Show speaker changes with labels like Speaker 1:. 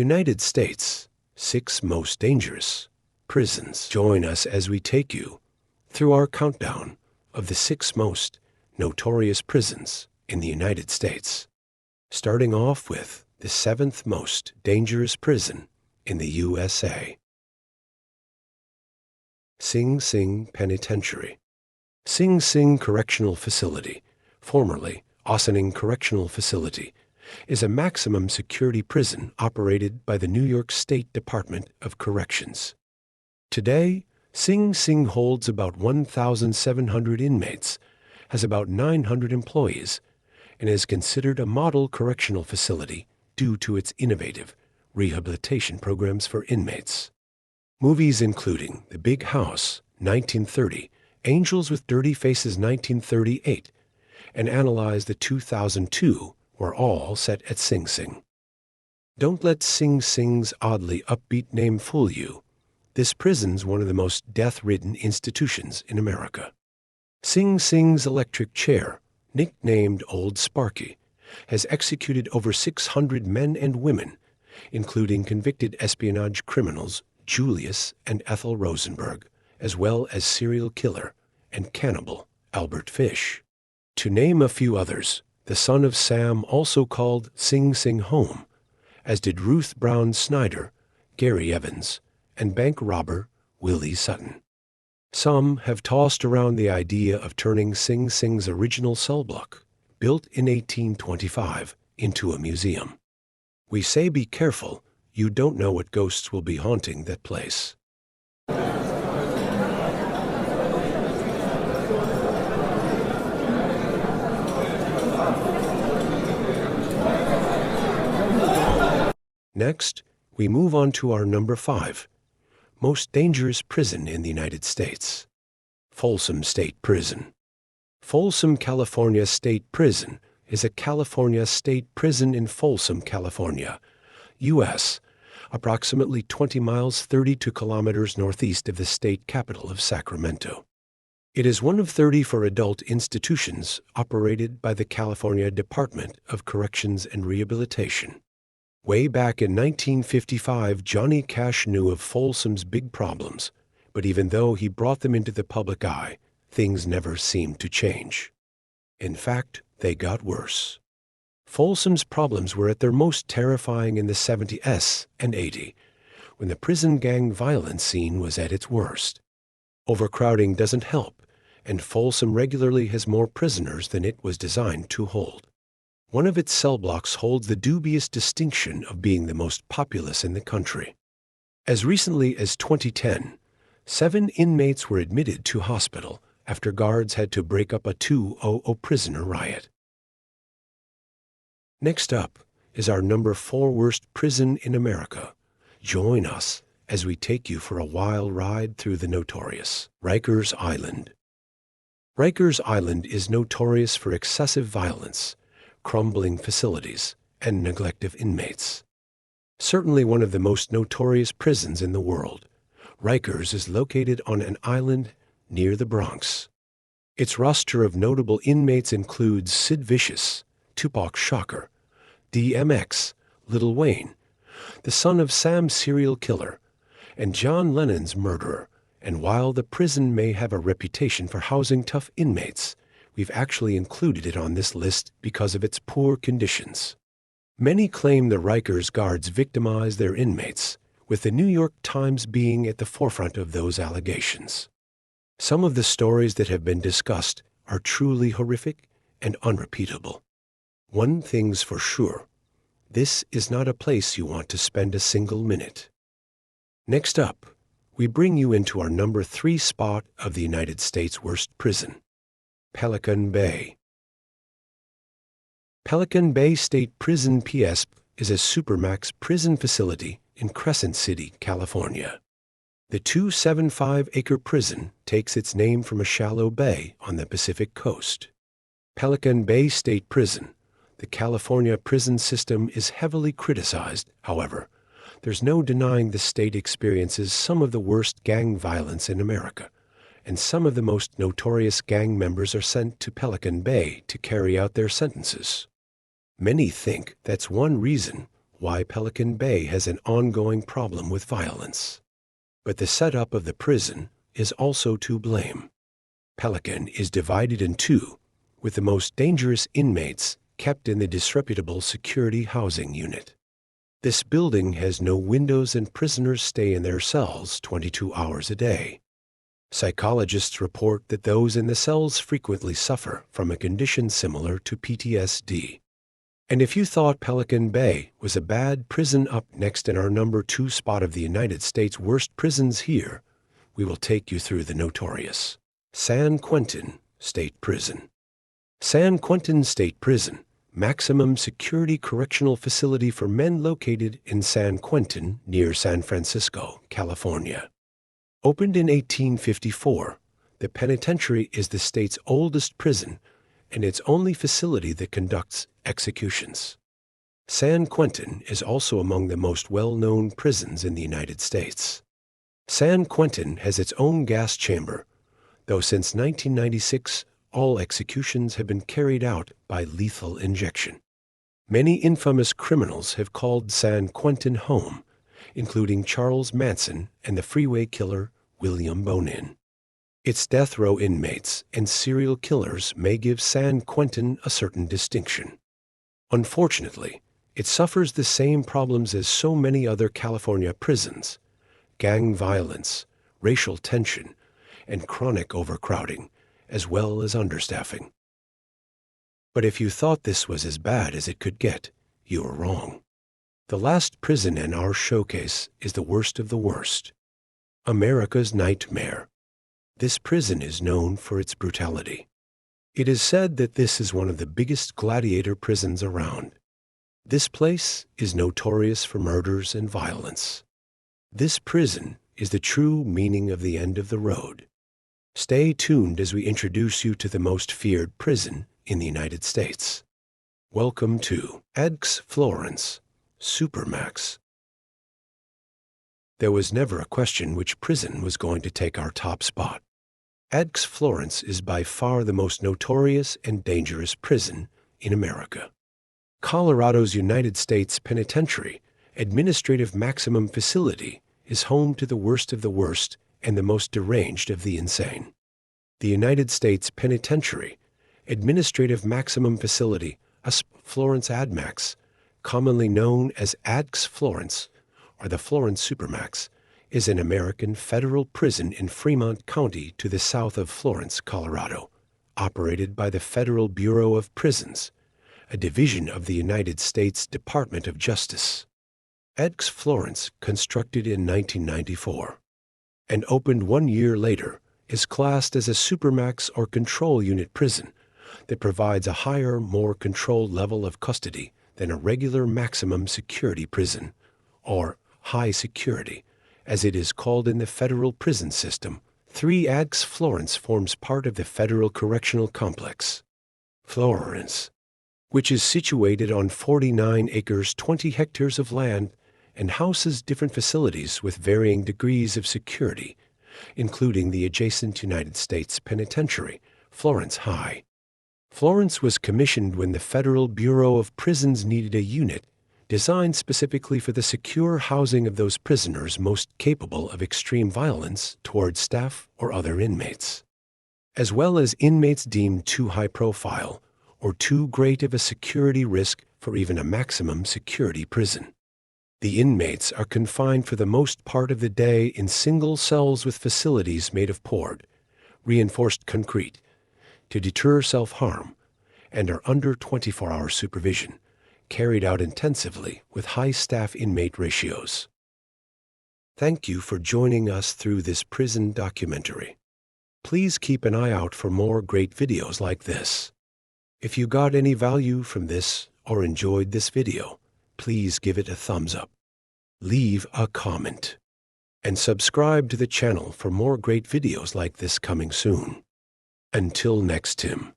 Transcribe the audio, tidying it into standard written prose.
Speaker 1: United States, 6 most dangerous prisons. Join us as we take you through our countdown of the 6 most notorious prisons in the United States, starting off with the 7th most dangerous prison in the USA. Sing Sing Penitentiary. Sing Sing Correctional Facility, formerly Ossining Correctional Facility, is a maximum security prison operated by the New York State Department of Corrections. Today, Sing Sing holds about 1,700 inmates, has about 900 employees, and is considered a model correctional facility due to its innovative rehabilitation programs for inmates. Movies including The Big House, 1930, Angels with Dirty Faces, 1938, and Analyze the 2002 were all set at Sing Sing. Don't let Sing Sing's oddly upbeat name fool you. This prison's one of the most death-ridden institutions in America. Sing Sing's electric chair, nicknamed Old Sparky, has executed over 600 men and women, including convicted espionage criminals Julius and Ethel Rosenberg, as well as serial killer and cannibal Albert Fish. To name a few others, the son of Sam also called Sing Sing home, as did Ruth Brown Snyder, Gary Evans, and bank robber Willie Sutton. Some have tossed around the idea of turning Sing Sing's original cell block, built in 1825, into a museum. We say be careful, you don't know what ghosts will be haunting that place. Next, we move on to our number 5, most dangerous prison in the United States, Folsom State Prison. Folsom, California State Prison is a California state prison in Folsom, California, U.S., approximately 20 miles 32 kilometers northeast of the state capital of Sacramento. It is one of 30 for adult institutions operated by the California Department of Corrections and Rehabilitation. Way back in 1955, Johnny Cash knew of Folsom's big problems, but even though he brought them into the public eye, things never seemed to change. In fact, they got worse. Folsom's problems were at their most terrifying in the 70s and 80s, when the prison gang violence scene was at its worst. Overcrowding doesn't help, and Folsom regularly has more prisoners than it was designed to hold. One of its cell blocks holds the dubious distinction of being the most populous in the country. As recently as 2010, 7 inmates were admitted to hospital after guards had to break up a 200 prisoner riot. Next up is our number 4 worst prison in America. Join us as we take you for a wild ride through the notorious Rikers Island. Rikers Island is notorious for excessive violence, crumbling facilities, and neglect of inmates. Certainly one of the most notorious prisons in the world, Rikers is located on an island near the Bronx. Its roster of notable inmates includes Sid Vicious, Tupac Shakur, DMX, Lil Wayne, the son of Sam serial killer, and John Lennon's murderer. And while the prison may have a reputation for housing tough inmates, we've actually included it on this list because of its poor conditions. Many claim the Rikers guards victimize their inmates, with the New York Times being at the forefront of those allegations. Some of the stories that have been discussed are truly horrific and unrepeatable. One thing's for sure, this is not a place you want to spend a single minute. Next up, we bring you into our number 3 spot of the United States' worst prison, Pelican Bay. Pelican Bay State Prison PSP is a supermax prison facility in Crescent City, California. The 275-acre prison takes its name from a shallow bay on the Pacific coast. Pelican Bay State Prison, the California prison system, is heavily criticized. However, there's no denying the state experiences some of the worst gang violence in America, and some of the most notorious gang members are sent to Pelican Bay to carry out their sentences. Many think that's one reason why Pelican Bay has an ongoing problem with violence. But the setup of the prison is also to blame. Pelican is divided in two, with the most dangerous inmates kept in the disreputable security housing unit. This building has no windows and prisoners stay in their cells 22 hours a day. Psychologists report that those in the cells frequently suffer from a condition similar to PTSD. And if you thought Pelican Bay was a bad prison up next in our number 2 spot of the United States' worst prisons here, we will take you through the notorious San Quentin State Prison. San Quentin State Prison, maximum security correctional facility for men located in San Quentin near San Francisco, California. Opened in 1854, the penitentiary is the state's oldest prison and its only facility that conducts executions. San Quentin is also among the most well-known prisons in the United States. San Quentin has its own gas chamber, though since 1996, all executions have been carried out by lethal injection. Many infamous criminals have called San Quentin home, including Charles Manson and the freeway killer William Bonin. Its death row inmates and serial killers may give San Quentin a certain distinction. Unfortunately, it suffers the same problems as so many other California prisons: gang violence, racial tension, and chronic overcrowding, as well as understaffing. But if you thought this was as bad as it could get, you were wrong. The last prison in our showcase is the worst of the worst. America's nightmare. This prison is known for its brutality. It is said that this is one of the biggest gladiator prisons around. This place is notorious for murders and violence. This prison is the true meaning of the end of the road. Stay tuned as we introduce you to the most feared prison in the United States. Welcome to Addicts Florence, Supermax. There was never a question which prison was going to take our top spot. Addicts Florence is by far the most notorious and dangerous prison in America. Colorado's United States Penitentiary Administrative Maximum Facility is home to the worst of the worst and the most deranged of the insane. The United States Penitentiary Administrative Maximum Facility, Florence ADMAX, commonly known as Addicts Florence or the Florence Supermax, is an American federal prison in Fremont County to the south of Florence, Colorado, operated by the Federal Bureau of Prisons, a division of the United States Department of Justice. Addicts Florence, constructed in 1994 and opened 1 year later, is classed as a Supermax or control unit prison that provides a higher, more controlled level of custody than a regular maximum security prison, or high security, as it is called in the federal prison system. 3 Addicts Florence forms part of the Federal Correctional Complex. Florence, which is situated on 49 acres, 20 hectares of land, and houses different facilities with varying degrees of security, including the adjacent United States Penitentiary, Florence High. Florence was commissioned when the Federal Bureau of Prisons needed a unit designed specifically for the secure housing of those prisoners most capable of extreme violence towards staff or other inmates, as well as inmates deemed too high profile or too great of a security risk for even a maximum security prison. The inmates are confined for the most part of the day in single cells with facilities made of poured, reinforced concrete to deter self-harm, and are under 24-hour supervision, carried out intensively with high staff-inmate ratios. Thank you for joining us through this prison documentary. Please keep an eye out for more great videos like this. If you got any value from this or enjoyed this video, please give it a thumbs up, leave a comment, and subscribe to the channel for more great videos like this coming soon. Until next time.